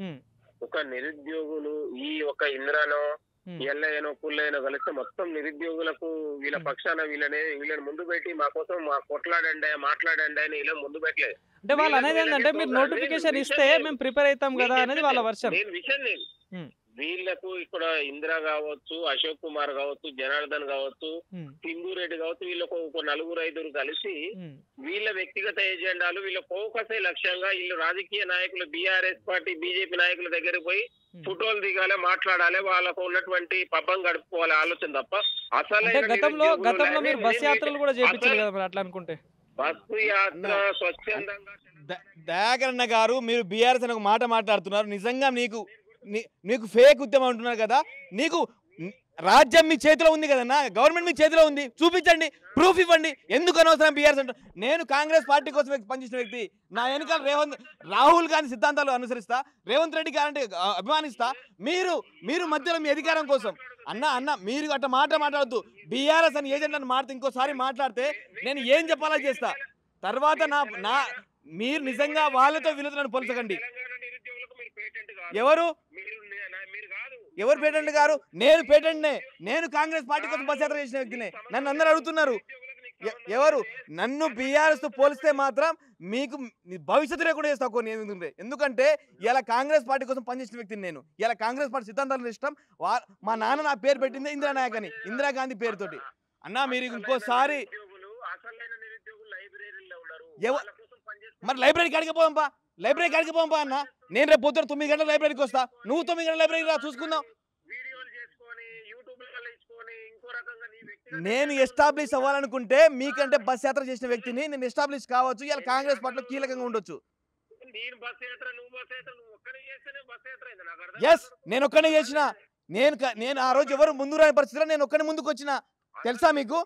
హ్మ్. ఒక నిరుద్యోగులు ఈ ఒక ఇంద్రానో హ్మ్. ఎల్లయ్యనో పుల్లయ్యనో కలిస్తే మొత్తం నిరుద్యోగులకు వీళ్ళ హ్మ్. పక్షాన వీళ్ళని ముందు పెట్టి మా కోసం మా కొట్లాడండి మాట్లాడండి అని వీళ్ళని ముందు పెట్టలేదు. అంటే వాళ్ళు వీళ్ళకు అనేది వీళ్ళకే ఏందంటే మీరు నోటిఫికేషన్ ఇస్తే మేము ప్రిపేర్ అయితాం గదా! అనేది వాళ్ళ వర్షన్. నేను విషయం లేదు. హ్మ్. వీళ్ళకు ఇక్కడ ఇందిరా కావచ్చు, అశోక్ కుమార్ కావచ్చు, జనార్దన్ కావచ్చు, హ్మ్. సింధురెడ్డి కావచ్చు, వీళ్ళకు ఒక నలుగురు ఐదుగురు కలిసి హ్మ్. వీళ్ళ వ్యక్తిగత ఎజెండాలు వీళ్ళ ఫోకసే లక్ష్యంగా వీళ్ళు రాజకీయ నాయకులు బీఆర్ఎస్ పార్టీ బీజేపీ నాయకుల దగ్గరికి పోయి ఫోటోలు దిగాలి, మాట్లాడాలి, వాళ్ళకు ఉన్నటువంటి పబ్బం గడుపుకోవాలి ఆలోచన తప్ప అంటే అసలైన గతంలో మీరు బస్ యాత్రలు కూడా చేపించారు కదా మరి అట్లా అనుకుంటే. బస్సు యాత్ర స్వచ్ఛందంగా దయాకరణ గారు, మీరు బీఆర్ఎస్ అని ఒక మాట మాట్లాడుతున్నారు. నిజంగా నీకు ఫేక్ ఉద్యమం అంటున్నారు కదా. నీకు రాజ్యం మీ చేతిలో ఉంది కదన్నా, గవర్నమెంట్ మీ చేతిలో ఉంది, చూపించండి, ప్రూఫ్ ఇవ్వండి. ఎందుకు అనవసరం బీఆర్ఎస్ అంటారు? నేను కాంగ్రెస్ పార్టీ కోసం పనిచేసిన వ్యక్తి. నా వెనుక రాహుల్ గాంధీ సిద్ధాంతాలు అనుసరిస్తా, రేవంత్ రెడ్డి గారంటే అభిమానిస్తా. మీరు మధ్యలో మీ అధికారం కోసం అన్న మీరు అట్లా మాట్లాడద్దు. బీఆర్ఎస్ అని ఏజెంట్లను మాట్లాడితే ఇంకోసారి మాట్లాడితే నేను ఏం చెప్పాలో చేస్తా. తర్వాత మీరు నిజంగా వాళ్ళతో వీళ్ళతో నన్ను పోల్చకండి. ఎవరు పేటెంట్ గారు? నేను పేటెంట్నే. నేను కాంగ్రెస్ పార్టీ కోసం బస్ యాత్ర చేసిన వ్యక్తినే. నన్ను అందరూ అడుగుతున్నారు ఎవరు. నన్ను బీఆర్ఎస్ తో పోలిస్తే మాత్రం మీకు భవిష్యత్తు లేకుండా చేస్తా కొన్ని. ఎందుకంటే ఇలా కాంగ్రెస్ పార్టీ కోసం పనిచేసిన వ్యక్తిని నేను. ఇలా కాంగ్రెస్ పార్టీ సిద్ధాంతాలు ఇష్టం. మా నాన్న నా పేరు పెట్టింది ఇందిరానాయక్ అని, ఇందిరాగాంధీ పేరుతోటి. అన్నా మీరు ఇంకోసారి మరి లైబ్రరీకి అడిగిపోదాంపా, లైబ్రరీకి అడిగిపోంపా అన్న. నేను రేపు పొద్దున 9 గంటల లైబ్రరీకి వస్తా, నువ్వు 9 గంటల లైబ్రరీకి రా, చూసుకుందాం. నేను ఎస్టాబ్లిష్ అవ్వాలనుకుంటే మీకంటే బస్ యాత్ర చేసిన వ్యక్తిని, నేను ఎస్టాబ్లిష్ కావచ్చు. ఇలా కాంగ్రెస్ పార్టీలో కీలకంగా ఉండొచ్చు. ఎస్, నేను ఒక్కనే చేసిన. నేను ఆ రోజు ఎవరు ముందు రాని పరిస్థితిలో నేను ఒక్కనే ముందుకు వచ్చిన. తెలుసా మీకు?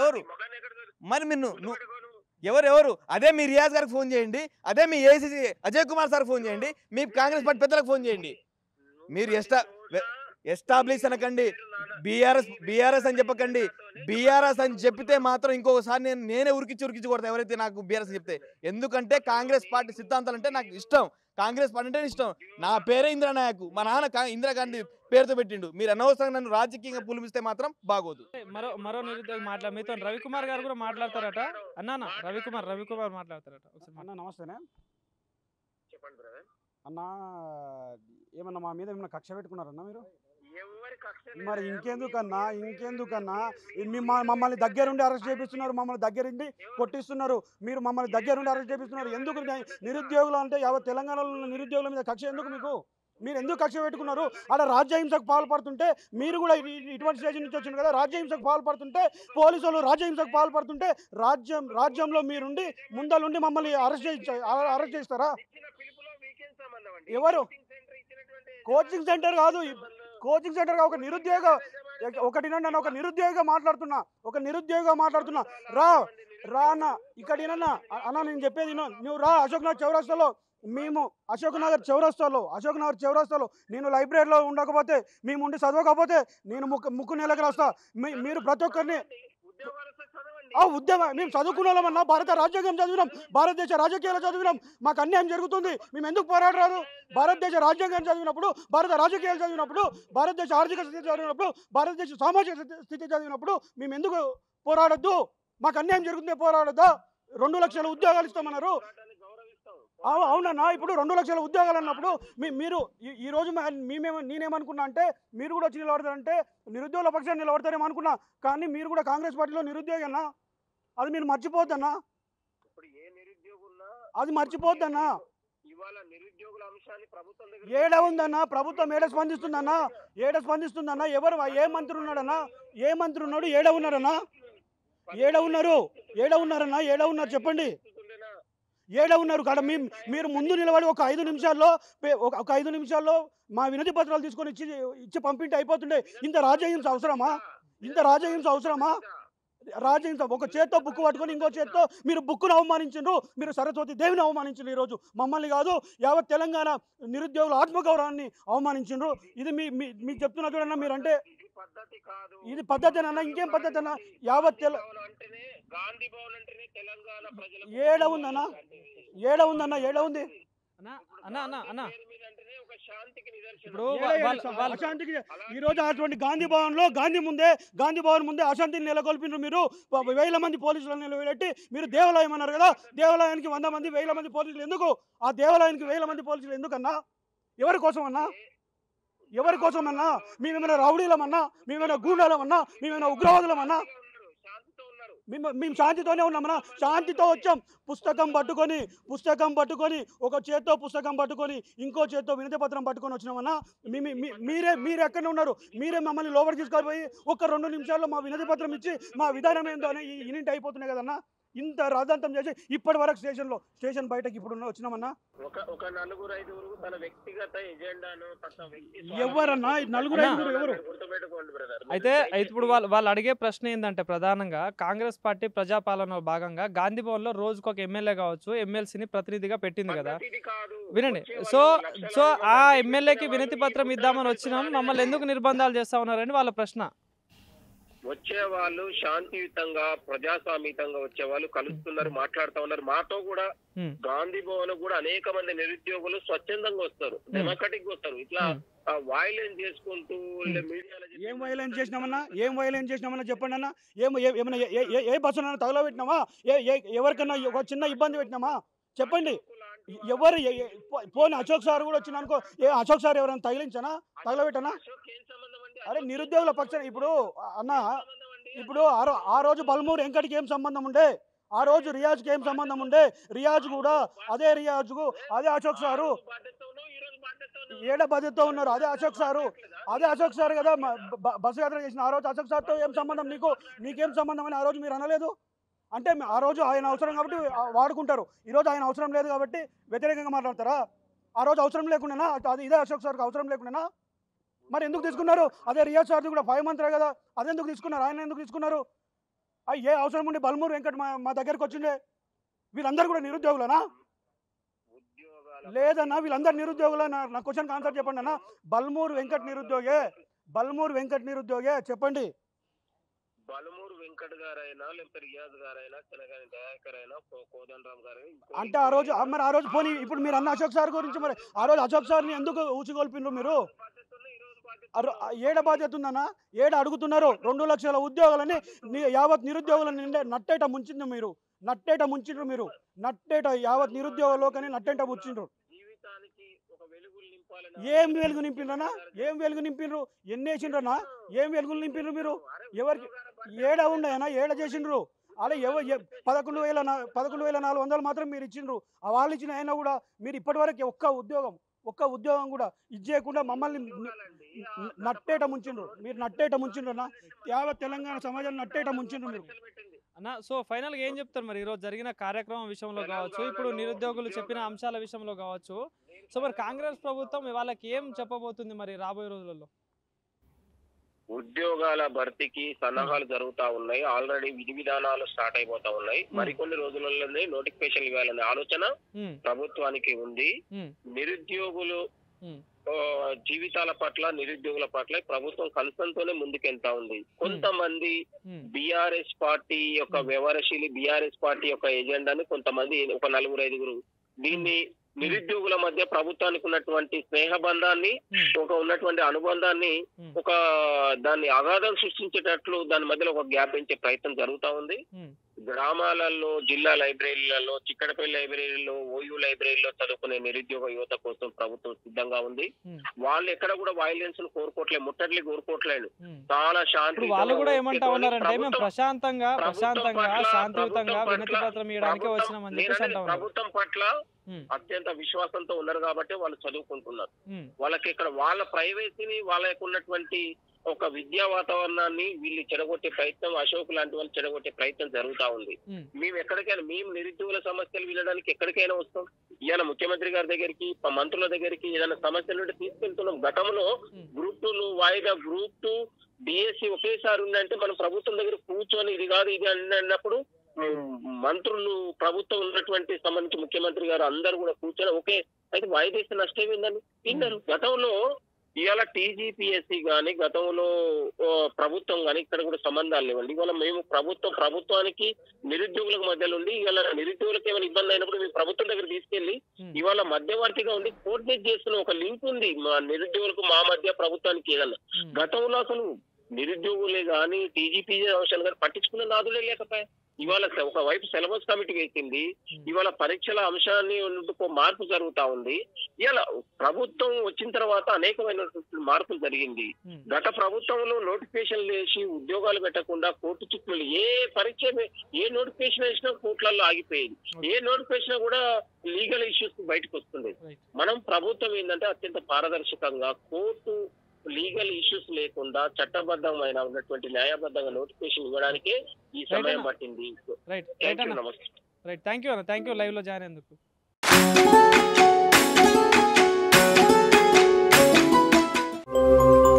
ఎవరు మరి ఎవరు? అదే మీ రియాజ్ గారికి ఫోన్ చేయండి, అదే మీ ACC Ajay Kumar sir phone చేయండి, మీ కాంగ్రెస్ పార్టీ పెద్దలకు ఫోన్ చేయండి. మీరు ఎస్టాబ్లిష్ అనకండి, బీఆర్ఎస్ అని చెప్పకండి. బీఆర్ఎస్ అని చెప్తే మాత్రం ఇంకొకసారి నేనే ఉరికిచ్చి కొడతా ఎవరైతే నాకు బీఆర్ఎస్ చెప్తే. ఎందుకంటే కాంగ్రెస్ పార్టీ సిద్ధాంతాలు అంటే నాకు ఇష్టం, కాంగ్రెస్ పార్టీ అంటే ఇష్టం. నా పేరే ఇందిరానాయక్, మా నాన్న ఇందిరాగాంధీ పేరుతో పెట్టిండు. మీరు అనవసరంగా నన్ను రాజకీయంగా పులిపిస్తే మాత్రం బాగోదు. మరో నిరుద్యోగి మీతో రవికుమార్ గారు కూడా మాట్లాడతారట. అన్నా రవికుమార్ మాట్లాడతారట. అన్న నమస్తేనే. చెప్పండి బ్రదర్. అన్న ఏమన్నా మా మీద ఏమన్నా కక్ష పెట్టుకున్నారన్నా మీరు? మరి ఇంకెందుకన్నా మమ్మల్ని దగ్గరుండి అరెస్ట్ చేపిస్తున్నారు, మమ్మల్ని దగ్గరుండి కొట్టిస్తున్నారు, మీరు మమ్మల్ని దగ్గరుండి అరెస్ట్ చేపిస్తున్నారు. ఎందుకు? నిరుద్యోగులు అంటే తెలంగాణలో ఉన్న నిరుద్యోగుల మీద కక్ష ఎందుకు మీకు? మీరు ఎందుకు కక్ష పెట్టుకున్నారు? అలా రాజ్యహింసకు పాల్పడుతుంటే మీరు కూడా ఇటువంటి స్టేజ్ నుంచి వచ్చింది కదా, రాజ్యహింసకు పాల్పడుతుంటే పోలీసు వాళ్ళు రాజ్యహింసకు పాల్పడుతుంటే రాజ్యంలో మీరుండి ముందలుండి మమ్మల్ని అరెస్ట్ చేస్తారా? ఎవరు? కోచింగ్ సెంటర్ కాదు, కోచింగ్ సెంటర్ ఒక నిరుద్యోగ నన్ను ఒక నిరుద్యోగిగా మాట్లాడుతున్నా. రా అన్న, ఇక్కడ అన్న నేను చెప్పేది నువ్వు రా. అశోక్ నగర్ చౌరస్తాలో నేను లైబ్రరీలో ఉండకపోతే, మేము ఉండి చదవకపోతే నేను ముక్కు నెలకు రాస్తా. మీరు ప్రతి ఒక్కరిని ఉద్యమం మేము చదువుకున్న వాళ్ళమన్నా, భారత రాజ్యాంగం చదివినాం, భారతదేశ రాజకీయాలు చదివినాం, మాకు అన్యాయం జరుగుతుంది, మేము ఎందుకు పోరాడరాదు? భారతదేశ రాజ్యాంగం చదివినప్పుడు, భారత రాజకీయాలు చదివినప్పుడు, భారతదేశ ఆర్థిక స్థితి చదివినప్పుడు, భారతదేశ సామాజిక స్థితి చదివినప్పుడు మేము ఎందుకు పోరాడొద్దు? మాకు అన్యాయం జరుగుతుందే పోరాడొద్దా? 2 లక్షల ఉద్యోగాలు ఇస్తామన్నారు. అవునన్నా, ఇప్పుడు 2 లక్షల ఉద్యోగాలు అన్నప్పుడు మీరు ఈరోజు నేనేమనుకున్నా అంటే మీరు కూడా వచ్చి నిలబడతారంటే నిరుద్యోగుల పక్షాన్ని నిలబడతారేమో అనుకున్నా. కానీ మీరు కూడా కాంగ్రెస్ పార్టీలో నిరుద్యోగి అన్నా, అది మీరు మర్చిపోద్దన్నా, అది మర్చిపోద్దన్నా. ఏడ ఉందన్నా ప్రభుత్వం? ఏడ స్పందిస్తుందన్నా? ఎవరు? ఏ మంత్రి ఉన్నాడు? ఏడ ఉన్నారన్నా? ఏడ ఉన్నారు చెప్పండి. ఏడ ఉన్నారు? కాడ మీరు ముందు నిలబడి ఒక 5 నిమిషాల్లో మా వినతి పత్రాలు తీసుకొని ఇచ్చి పంపింటే అయిపోతుండే. ఇంత రాజహింస అవసరమా? రాజహింస ఒక చేత్తో బుక్ పట్టుకొని ఇంకో చేత్తో మీరు బుక్కును అవమానించారు, మీరు సరస్వతి దేవిని అవమానించారు. ఈరోజు మమ్మల్ని కాదు, యావత్ తెలంగాణ నిరుద్యోగుల ఆత్మగౌరవాన్ని అవమానించారు. ఇది మీకు చెప్తున్నా చూడన్నా. మీరంటే పద్ధతి కాదు. ఇది పద్ధతి అన్న, ఇంకేం పద్ధతి అన్న? యావత్ అంటేనే గాంధీ భవన్ అంటేనే తెలంగాణ ప్రజలకు ఏడ ఉందన్న, ఏడ ఉందన్న, ఏడ ఉంది? ఒక శాంతికి నిదర్శనం. ఇప్పుడు అశాంతికి ఈ రోజు అటువంటి గాంధీ భవన్ లో గాంధీ భవన్ ముందే అశాంతిని నెలకొల్పినారు మీరు. 1000 మంది పోలీసులను నిలబెట్టి మీరు దేవాలయం అన్నారు కదా, దేవాలయానికి 100 మంది 1000 మంది పోలీసులు ఎందుకు? ఆ దేవాలయానికి 1000 మంది పోలీసులు ఎందుకన్నా? ఎవరి కోసం అన్నా? ఎవరి కోసం అన్నా? మేమేమైనా రౌడీలమన్నా? మేమేమైనా గూండాలమన్నా? మేమేమైనా ఉగ్రవాదులమన్నా? మేము శాంతితోనే ఉన్నామన్నా. శాంతితో వచ్చాం. పుస్తకం పట్టుకొని ఒక చేత్తో పుస్తకం పట్టుకొని ఇంకో చేత్తో వినతి పత్రం పట్టుకొని వచ్చినామన్నా. మీరు ఎక్కడ ఉన్నారు? మీరే మమ్మల్ని లోపలికి తీసుకొని పోయి ఒక 2 నిమిషాల్లో మా వినతి పత్రం ఇచ్చి మా విధానం ఏందో అని యూనిట్ అయిపోతున్నాయి కదన్నా. ఇంత రాద్ధాంతం చేసి ఇప్పటి వరకు స్టేషన్ బయటకి ఇప్పుడు వచ్చినామన్నా. ఒక 4-5 తన వ్యక్తిగత ఎజెండాను ఎవరన్నా? 4-5 ఎవరు? గుర్తుపెట్టుకోండి బ్రదర్. అయితే ఇప్పుడు వాళ్ళు అడిగే ప్రశ్న ఏంటంటే ప్రధానంగా కాంగ్రెస్ పార్టీ ప్రజాపాలన భాగంగా గాంధీ భవన్ లో రోజుకు ఒక ఎమ్మెల్యే కావచ్చు ఎమ్మెల్సీని ప్రతినిధిగా పెట్టింది కదా. వినండి. సో ఆ ఎమ్మెల్యేకి వినతి పత్రం ఇద్దామని వచ్చినాం, మమ్మల్ని ఎందుకు నిర్బంధాలు చేస్తా ఉన్నారని వాళ్ళ ప్రశ్న. వచ్చే వాళ్ళు శాంతియుతంగా ప్రజాస్వామ్యంగా వచ్చే వాళ్ళు కలుస్తున్నారు, మాట్లాడుతూ ఉన్నారు. మాతో కూడా గాంధీ భవన్ కూడా అనేక మంది నిరుద్యోగులు స్వచ్ఛందంగా వస్తారు, డెమోక్రటిక్ వస్తారు. ఇట్లా వైలెన్స్ చేసుకుంటూ మీడియాలో ఏం వైలెన్స్ చేసినామన్నా చెప్పండి అన్న. ఏమైనా ఏ బస్సునన్నా తగలబెట్టినామా? ఎవరికన్నా ఒక చిన్న ఇబ్బంది పెట్టినామా? చెప్పండి. ఎవరు పోనీ అశోక్ సార్ కూడా వచ్చిన అనుకో, అశోక్ సార్ ఎవరైనా తగలబెట్టనా? అరే నిరుద్యోగుల పక్షాన ఇప్పుడు అన్న, ఇప్పుడు ఆ రోజు బల్మూరు వెంకటికి ఏం సంబంధం ఉండే? ఆ రోజు రియాజ్కి ఏం సంబంధం ఉండే? రియాజ్ కూడా అదే అశోక్ సారు ఏడ బాధ్యతతో ఉన్నారు. అదే అశోక్ సారు కదా బస్సు యాత్ర చేసిన. ఆ రోజు అశోక్ సార్తో ఏం సంబంధం? నీకేం సంబంధం అని ఆ రోజు మీరు అనలేదు. అంటే ఆ రోజు ఆయన అవసరం కాబట్టి వాడుకుంటారు, ఈరోజు ఆయన అవసరం లేదు కాబట్టి వ్యతిరేకంగా మాట్లాడతారా? ఆ రోజు అవసరం లేకుండా ఇదే అశోక్ సార్కి అవసరం లేకుండా మరి ఎందుకు తీసుకున్నారు? అదే రియాజ్ సార్ది కూడా 5 మంత్రే కదా, అదెందుకు తీసుకున్నారు? ఆయన ఎందుకు తీసుకున్నారు? ఏ అవసరం ఉండి బల్మూరు వెంకట్ మా దగ్గరికి వచ్చిండే? వీళ్ళందరూ కూడా నిరుద్యోగులనా? లేదన్నా, వీళ్ళందరూ నిరుద్యోగులే. నా క్వశ్చన్కి ఆన్సర్ చెప్పండి అన్న. బల్మూరు వెంకట్ నిరుద్యోగే చెప్పండి. బలమూరు వెంకట్ గారైనా లేకపోతే రియాజ్ గారైనా తెలంగాణ దయాకర్ అయినా కోదండరామ్ గారు అంటే ఆ రోజు పోనీ ఇప్పుడు మీరు అన్న అశోక్ సార్ గురించి మరి ఆ రోజు అశోక్ సార్ని ఎందుకు ఊచిగొల్పినరు మీరు? ఏడ బాధ్యత ఉందన్నా? ఏడ అడుగుతున్నారు? 2 లక్షల ఉద్యోగాలని యావత్ నిరుద్యోగులని నట్టేట ముంచిండ్రు మీరు. నట్టేట యావత్ నిరుద్యోగ లోకని నట్టేట ముంచిండ్రు. ఏం వెలుగు నింపిండ్రు? ఎన్ని వేసిండ్రన్నా? ఏం వెలుగులు నింపిండ్రు మీరు? ఎవరికి ఏడ ఉన్నాయన్నా? ఏడ చేసిండ్రు? అలా 11,400 మాత్రం మీరు ఇచ్చిండ్రు. వాళ్ళు ఇచ్చిన అయినా కూడా మీరు ఇప్పటి వరకు ఒక్క ఉద్యోగం కూడా ఇచ్చేయకుండా మమ్మల్ని నట్టేట ముంచిండ్రు అన్న. యావత్ తెలంగాణ సమాజాన్ని నట్టేట ముంచిండ్రు మీరు అన్న. సో ఫైనల్గా ఏం చెప్తారు మరి ఈరోజు జరిగిన కార్యక్రమం విషయంలో కావచ్చు, ఇప్పుడు నిరుద్యోగులు చెప్పిన అంశాల విషయంలో కావచ్చు? సో మరి కాంగ్రెస్ ప్రభుత్వం వాళ్ళకి ఏం చెప్పబోతుంది మరి రాబోయే రోజులలో? ఉద్యోగాల భర్తీకి సన్నాహాలు జరుగుతా ఉన్నాయి. ఆల్రెడీ విధి విధానాలు స్టార్ట్ అయిపోతా ఉన్నాయి. మరికొన్ని రోజులలోనే నోటిఫికేషన్ ఇవ్వాలనే ఆలోచన ప్రభుత్వానికి ఉంది. నిరుద్యోగులు జీవితాల పట్ల, నిరుద్యోగుల పట్ల ప్రభుత్వం కన్సర్న్తోనే ముందుకెళ్తా ఉంది. కొంతమంది బీఆర్ఎస్ పార్టీ యొక్క వ్యవహారశీలి, బీఆర్ఎస్ పార్టీ యొక్క ఎజెండాని కొంతమంది ఒక 4-5 దీన్ని నిరుద్యోగుల మధ్య ప్రభుత్వానికి ఉన్నటువంటి స్నేహబంధాన్ని, ఉన్నటువంటి అనుబంధాన్ని, దాన్ని అగాధం సృష్టించేటట్లు దాని మధ్యలో ఒక గ్యాప్ పెంచే ప్రయత్నం జరుగుతా ఉంది. గ్రామాలలో, జిల్లా లైబ్రరీలలో, చిక్కడపల్లి లైబ్రరీలో, ఓయూ లైబ్రరీలో చదువుకునే నిరుద్యోగ యువత కోసం ప్రభుత్వం సిద్ధంగా ఉంది. వాళ్ళు ఎక్కడ కూడా వైలెన్స్ కోరుకోవట్లేదు, ముట్టడిని కోరుకోవట్లేదు. చాలా శాంతి వాళ్ళు కూడా ఏమంటా ఉన్నారంటే మేము ప్రశాంతంగా శాంతియుతంగా వినతి పత్రం ఇవ్వడానికి వచ్చినామని చెప్పేసి ప్రభుత్వం పట్ల అత్యంత విశ్వాసంతో ఉన్నారు కాబట్టి వాళ్ళు చదువుకుంటున్నారు. వాళ్ళకి ఇక్కడ వాళ్ళ ప్రైవసీని, వాళ్ళకు ఉన్నటువంటి ఒక విద్యా వాతావరణాన్ని వీళ్ళు చెడగొట్టే ప్రయత్నం, అశోక్ లాంటి వాళ్ళు చెడగొట్టే ప్రయత్నం జరుగుతా ఉంది. మేము నిరుద్యోగుల సమస్యలు వినడానికి ఎక్కడికైనా వస్తాం. ఇవాళ ముఖ్యమంత్రి గారి దగ్గరికి, మంత్రుల దగ్గరికి ఏదైనా సమస్యల నుండి తీసుకెళ్తున్నాం. గతంలో గ్రూప్ 2 వాయిదా, గ్రూప్ 2 డిఎస్సి ఒకేసారి ఉందంటే మనం ప్రభుత్వం దగ్గర కూర్చొని ఇది కాదు ఇది అన్నప్పుడు మంత్రులు, ప్రభుత్వం ఉన్నటువంటి సంబంధించి ముఖ్యమంత్రి గారు అందరూ కూడా కూర్చొని ఓకే అయితే వాయిదా ఇస్తే నష్టం ఏందని విన్నారు. గతంలో ఇవాళ టీజీపీఎస్సీ గాని గతంలో ప్రభుత్వం గాని ఇక్కడ కూడా సంబంధాలు లేవండి. ఇవాళ మేము ప్రభుత్వానికి నిరుద్యోగులకు మధ్యలో ఉండి ఇవాళ నిరుద్యోగులకు ఏమైనా ఇబ్బంది అయినప్పుడు మేము ప్రభుత్వం దగ్గర తీసుకెళ్లి ఇవాళ మధ్యవర్తిగా ఉండి కోఆర్డినేట్ చేస్తున్న ఒక లింక్ ఉంది మా నిరుద్యోగులకు మా మధ్య ప్రభుత్వానికి. ఏదన్నా గతంలో అసలు నిరుద్యోగులే గాని టీజీపీఎస్సీ అంశాలు కానీ పట్టించుకున్న నాదులే లేకపోయా. ఇవాళ ఒకవైపు సిలబస్ కమిటీ వేసింది, ఇవాళ పరీక్షల అంశాన్ని మార్పు జరుగుతా ఉంది. ఇవాళ ప్రభుత్వం వచ్చిన తర్వాత అనేకమైనటువంటి మార్పులు జరిగింది. గత ప్రభుత్వంలో నోటిఫికేషన్ వేసి ఉద్యోగాలు పెట్టకుండా కోర్టు చుట్టూ ఏ నోటిఫికేషన్ వేసినా కోర్టులలో ఆగిపోయేది. ఏ నోటిఫికేషన్ కూడా లీగల్ ఇష్యూస్ బయటకు వస్తుంది. మనం ప్రభుత్వం ఏంటంటే అత్యంత పారదర్శకంగా కోర్టు లీగల్ ఇష్యూస్ లేకుండా చట్టబద్ధమైన ఉన్నటువంటి న్యాయబద్ధంగా నోటిఫికేషన్ ఇవ్వడానికే ఈ సమయం పట్టింది. రైట్ థ్యాంక్ యూ లైవ్ లో జాయిన్ అయ్యేందుకు.